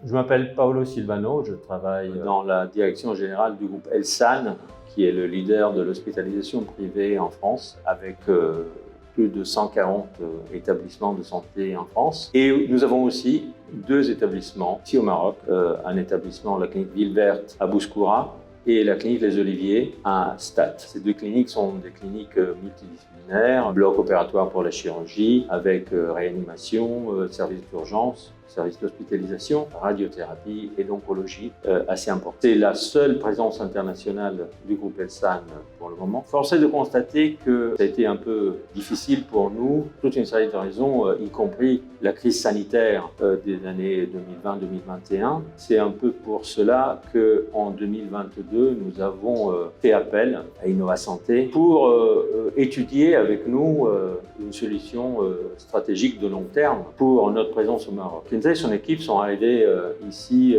Je m'appelle Paolo Silvano, je travaille dans la direction générale du groupe Elsan, qui est le leader de l'hospitalisation privée en France, avec plus de 140 établissements de santé en France. Et nous avons aussi 2 établissements ici au Maroc, un établissement, la clinique Villeverte à Bouskoura, et la clinique Les Oliviers à Stade. Ces 2 cliniques sont des cliniques multidisciplinaires, bloc opératoire pour la chirurgie, avec réanimation, service d'urgence, service d'hospitalisation, radiothérapie et d'oncologie assez important. C'est la seule présence internationale du groupe Elsan pour le moment. Force est de constater que ça a été un peu difficile pour nous, toute une série de raisons, y compris la crise sanitaire des années 2020-2021. C'est un peu pour cela qu'en 2022, nous avons fait appel à Innova Santé pour étudier avec nous une solution stratégique de long terme pour notre présence au Maroc. Kenza et son équipe sont arrivés ici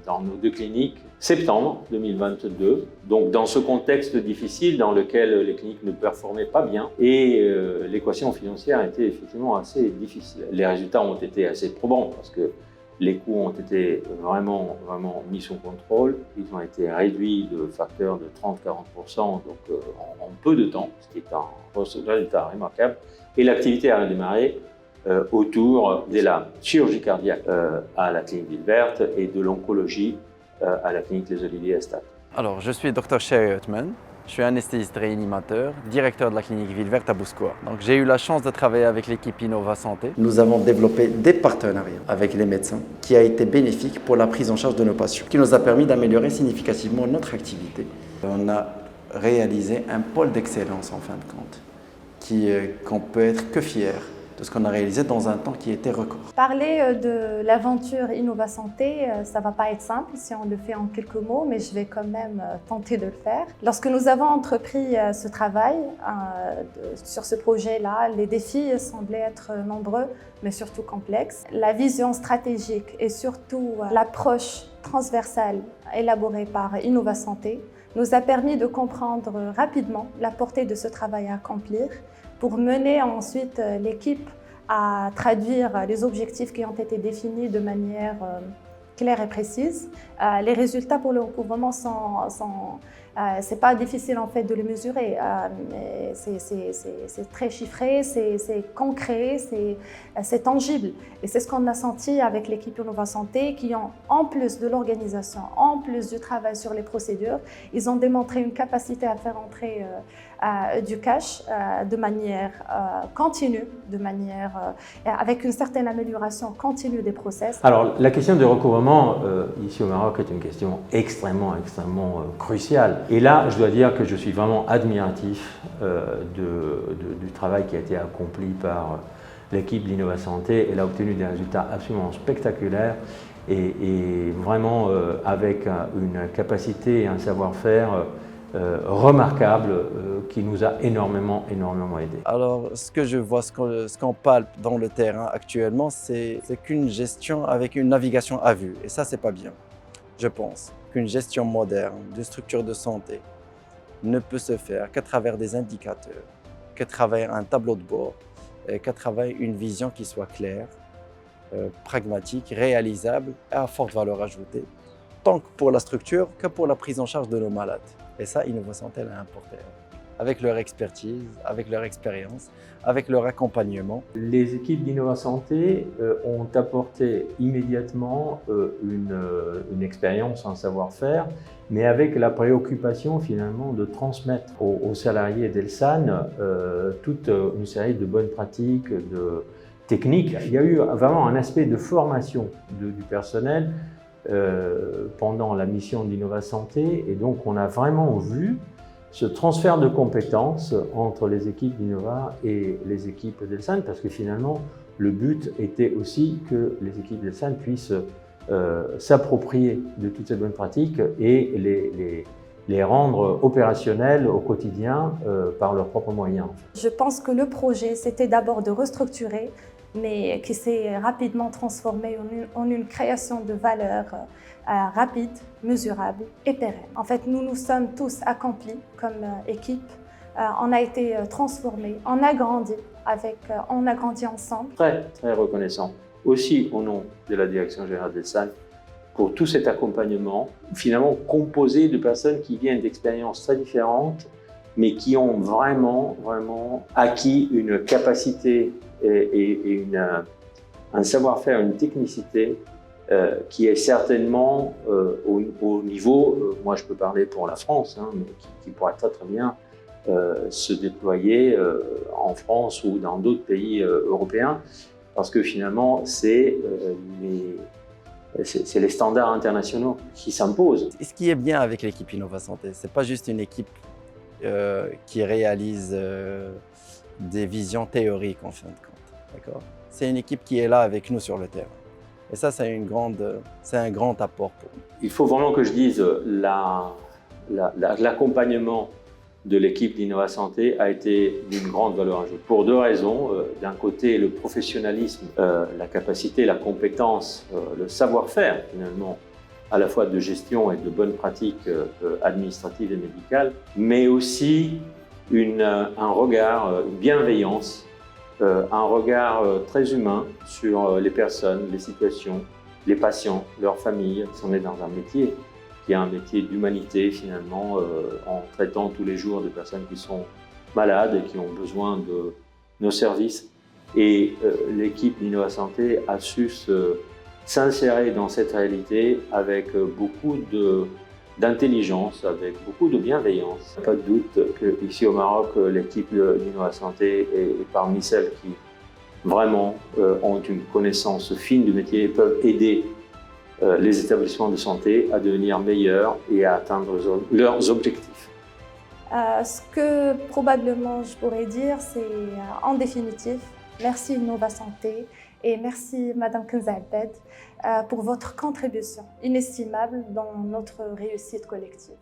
dans nos 2 cliniques septembre 2022, donc dans ce contexte difficile dans lequel les cliniques ne performaient pas bien et l'équation financière était effectivement assez difficile. Les résultats ont été assez probants parce que les coûts ont été vraiment mis sous contrôle. Ils ont été réduits de facteurs de 30-40% donc en peu de temps, ce qui est un résultat remarquable. Et l'activité a redémarré autour de la chirurgie cardiaque à la clinique Villeverte et de l'oncologie à la clinique Les Oliviers à Stade. Alors, je suis Dr Sherry Othman. Je suis anesthésiste réanimateur, directeur de la clinique Villeverte à Bouskoura. Donc, j'ai eu la chance de travailler avec l'équipe Innova Santé. Nous avons développé des partenariats avec les médecins qui a été bénéfique pour la prise en charge de nos patients, qui nous a permis d'améliorer significativement notre activité. On a réalisé un pôle d'excellence en fin de compte, qu'on peut être que fier de ce qu'on a réalisé dans un temps qui était record. Parler de l'aventure Innova Santé, ça ne va pas être simple si on le fait en quelques mots, mais je vais quand même tenter de le faire. Lorsque nous avons entrepris ce travail sur ce projet-là, les défis semblaient être nombreux, mais surtout complexes. La vision stratégique et surtout l'approche transversale élaborée par Innova Santé nous a permis de comprendre rapidement la portée de ce travail à accomplir, pour mener ensuite l'équipe à traduire les objectifs qui ont été définis de manière claire et précise. Les résultats pour le recouvrement c'est pas difficile en fait de les mesurer, mais c'est très chiffré, c'est concret, c'est tangible. Et c'est ce qu'on a senti avec l'équipe Innova Santé qui ont, en plus de l'organisation, en plus du travail sur les procédures, ils ont démontré une capacité à faire entrer du cash de manière continue, avec une certaine amélioration continue des process. Alors, la question du recouvrement ici au Maroc est une question extrêmement cruciale. Et là, je dois dire que je suis vraiment admiratif du travail qui a été accompli par l'équipe d'Innova Santé. Elle a obtenu des résultats absolument spectaculaires et vraiment avec une capacité et un savoir-faire remarquable qui nous a énormément aidé. Alors, ce que je vois, ce qu'on palpe dans le terrain actuellement, c'est qu'une gestion avec une navigation à vue. Et ça, c'est pas bien. Je pense qu'une gestion moderne de structure de santé ne peut se faire qu'à travers des indicateurs, qu'à travers un tableau de bord, qu'à travers une vision qui soit claire, pragmatique, réalisable et à forte valeur ajoutée, tant que pour la structure que pour la prise en charge de nos malades. Et ça, Innova Santé l'a apporté. Avec leur expertise, avec leur expérience, avec leur accompagnement. Les équipes d'Innova Santé ont apporté immédiatement une expérience, un savoir-faire, mais avec la préoccupation finalement de transmettre aux salariés d'Elsan toute une série de bonnes pratiques, de techniques. Il y a eu vraiment un aspect de formation du personnel pendant la mission d'Innova Santé, et donc on a vraiment vu ce transfert de compétences entre les équipes d'Innova et les équipes d'Elsan, parce que finalement le but était aussi que les équipes d'Elsan puissent s'approprier de toutes ces bonnes pratiques et les rendre opérationnelles au quotidien par leurs propres moyens. Je pense que le projet, c'était d'abord de restructurer, mais qui s'est rapidement transformé en une création de valeur rapide, mesurable et pérenne. En fait, nous nous sommes tous accomplis comme équipe. On a été transformés, on a grandi ensemble. Très reconnaissant aussi au nom de la Direction générale d'Elsan pour tout cet accompagnement, finalement composé de personnes qui viennent d'expériences très différentes, mais qui ont vraiment acquis une capacité et un savoir-faire, une technicité qui est certainement au niveau, moi je peux parler pour la France, hein, mais qui pourrait très bien se déployer en France ou dans d'autres pays européens, parce que finalement c'est les standards internationaux qui s'imposent. Ce qui est bien avec l'équipe Innova Santé, c'est pas juste une équipe qui réalise des visions théoriques en fin de compte, d'accord? C'est une équipe qui est là avec nous sur le terrain. Et ça, c'est un grand apport pour nous. Il faut vraiment que je dise l'accompagnement de l'équipe d'Innova Santé a été d'une grande valeur ajoutée. Pour deux raisons. D'un côté, le professionnalisme, la capacité, la compétence, le savoir-faire finalement, à la fois de gestion et de bonnes pratiques administratives et médicales, mais aussi un regard, une bienveillance, un regard très humain sur les personnes, les situations, les patients, leurs familles. On est dans un métier qui est un métier d'humanité finalement, en traitant tous les jours des personnes qui sont malades et qui ont besoin de nos services. Et l'équipe d'Innova Santé a su s'insérer dans cette réalité avec beaucoup d'intelligence, avec beaucoup de bienveillance. Pas de doute qu'ici au Maroc, l'équipe d'Innova Santé est parmi celles qui vraiment ont une connaissance fine du métier et peuvent aider les établissements de santé à devenir meilleurs et à atteindre leurs objectifs. Ce que probablement je pourrais dire, c'est en définitive, merci Innova Santé et merci Madame Kenza Abed pour votre contribution inestimable dans notre réussite collective.